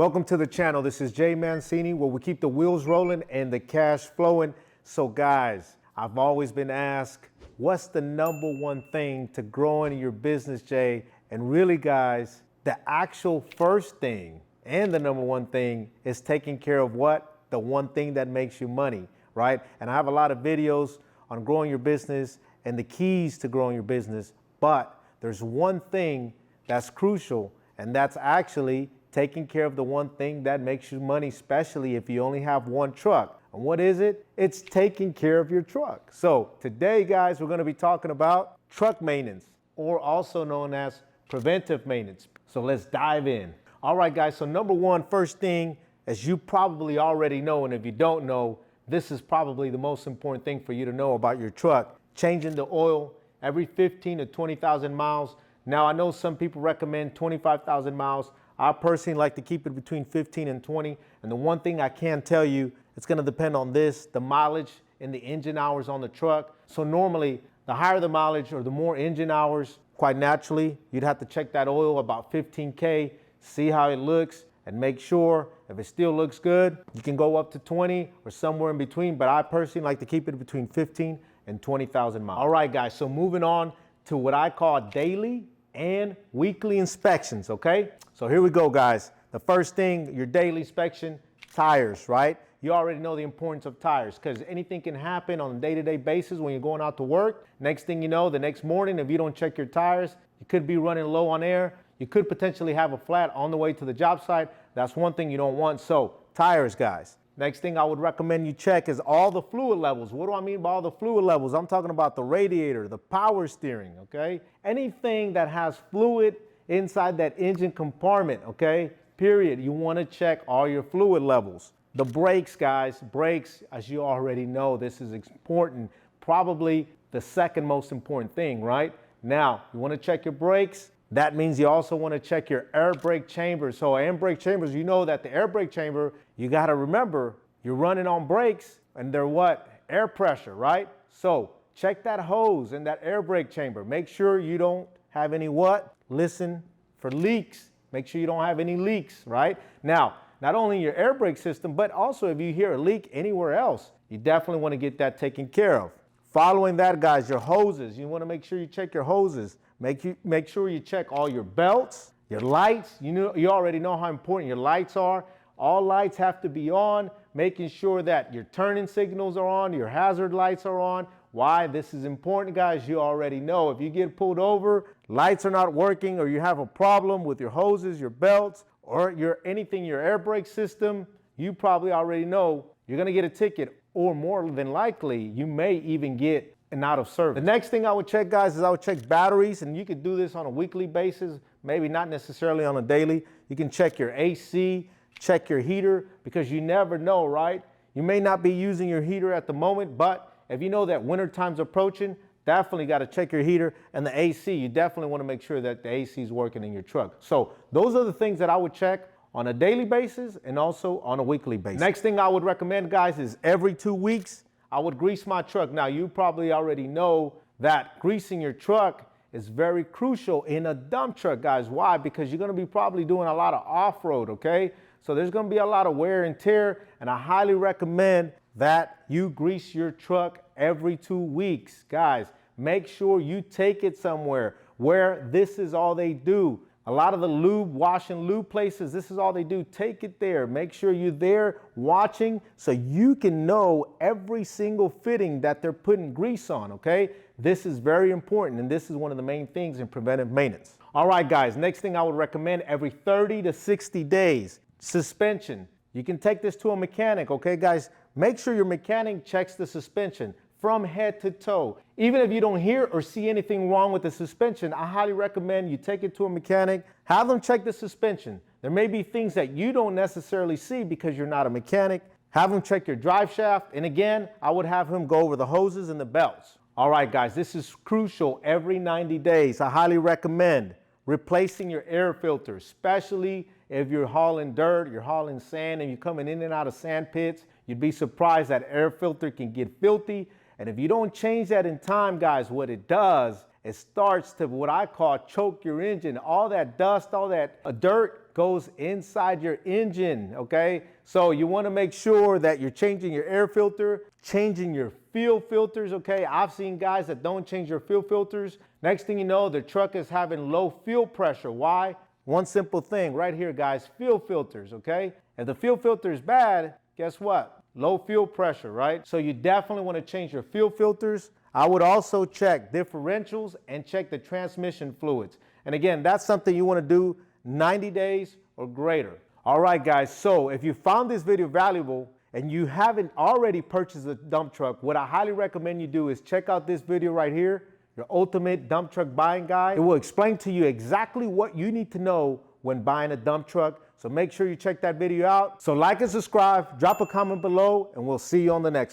Welcome to the channel. This is Jay Mancini, where we keep the wheels rolling and the cash flowing. So guys, I've always been asked, what's the number one thing to growing your business, Jay? And really guys, the actual first thing and the number one thing is taking care of what? The one thing that makes you money, right? And I have a lot of videos on growing your business and the keys to growing your business, but there's one thing that's crucial, and that's actually taking care of the one thing that makes you money, especially if you only have one truck. And what is it? It's taking care of your truck. So today, guys, we're gonna be talking about truck maintenance, or also known as preventive maintenance. So let's dive in. All right, guys, so number one, first thing, as you probably already know, and if you don't know, this is probably the most important thing for you to know about your truck, changing the oil every 15 to 20,000 miles. Now, I know some people recommend 25,000 miles. I personally like to keep it between 15 and 20. And the one thing I can tell you, it's gonna depend on this, the mileage and the engine hours on the truck. So normally, the higher the mileage or the more engine hours, quite naturally, you'd have to check that oil about 15K, see how it looks, and make sure if it still looks good, you can go up to 20 or somewhere in between. But I personally like to keep it between 15 and 20,000 miles. All right, guys, so moving on to what I call daily and weekly inspections, okay? So here we go, guys. The first thing, your daily inspection, tires, right? You already know the importance of tires because anything can happen on a day-to-day basis when you're going out to work. Next thing you know, the next morning, if you don't check your tires, you could be running low on air. You could potentially have a flat on the way to the job site. That's one thing you don't want. So tires, guys. Next thing I would recommend you check is all the fluid levels. What do I mean by all the fluid levels? I'm talking about the radiator, the power steering, okay? Anything that has fluid inside that engine compartment, okay? Period. You want to check all your fluid levels. The brakes, guys, brakes, as you already know, this is important. Probably the second most important thing, right? Now, you want to check your brakes. That means you also want to check your air brake chamber. So air brake chambers, you know that the air brake chamber, you got to remember, you're running on brakes and they're what? Air pressure, right? So check that hose in that air brake chamber. Make sure you don't have any what? Listen for leaks. Make sure you don't have any leaks, right? Now, not only your air brake system, but also if you hear a leak anywhere else, you definitely want to get that taken care of. Following that, guys, your hoses. You want to make sure you check your hoses. Make sure you check all your belts, your lights. You already know how important your lights are. All lights have to be on, making sure that your turning signals are on, your hazard lights are on. Why? This is important, guys. You already know if you get pulled over, lights are not working, or you have a problem with your hoses, your belts, or your air brake system, you probably already know you're going to get a ticket, or more than likely, you may even get an out of service. The next thing I would check, guys, is I would check batteries, and you could do this on a weekly basis, maybe not necessarily on a daily. You can check your AC, check your heater, because you never know, right? You may not be using your heater at the moment, but if you know that winter time's approaching, definitely got to check your heater and the AC. You definitely want to make sure that the AC is working in your truck. So those are the things that I would check on a daily basis and also on a weekly basis. Next thing I would recommend, guys, is every 2 weeks, I would grease my truck. Now, you probably already know that greasing your truck is very crucial in a dump truck, guys. Why? Because you're going to be probably doing a lot of off-road, okay? So there's going to be a lot of wear and tear, and I highly recommend that you grease your truck every 2 weeks. Guys, make sure you take it somewhere where this is all they do. A lot of the wash and lube places, this is all they do. Take it there. Make sure you're there watching so you can know every single fitting that they're putting grease on, okay? This is very important, and this is one of the main things in preventive maintenance. All right, guys, next thing I would recommend every 30 to 60 days, suspension. You can take this to a mechanic, okay, guys? Make sure your mechanic checks the suspension from head to toe. Even if you don't hear or see anything wrong with the suspension, I highly recommend you take it to a mechanic, have them check the suspension. There may be things that you don't necessarily see because you're not a mechanic. Have them check your drive shaft. And again, I would have him go over the hoses and the belts. All right, guys, this is crucial every 90 days. I highly recommend replacing your air filter, especially if you're hauling dirt, you're hauling sand, and you're coming in and out of sand pits. You'd be surprised that air filter can get filthy. And if you don't change that in time, guys, what it does, it starts to what I call choke your engine. All that dust, all that dirt goes inside your engine, okay? So you wanna make sure that you're changing your air filter, changing your fuel filters, okay? I've seen guys that don't change their fuel filters. Next thing you know, their truck is having low fuel pressure. Why? One simple thing right here, guys, fuel filters, okay? If the fuel filter is bad, guess what? Low fuel pressure, right? So you definitely wanna change your fuel filters. I would also check differentials and check the transmission fluids. And again, that's something you wanna do 90 days or greater. All right, guys, so if you found this video valuable and you haven't already purchased a dump truck, what I highly recommend you do is check out this video right here, your ultimate dump truck buying guide. It will explain to you exactly what you need to know when buying a dump truck. So make sure you check that video out. So like and subscribe, drop a comment below, and we'll see you on the next one.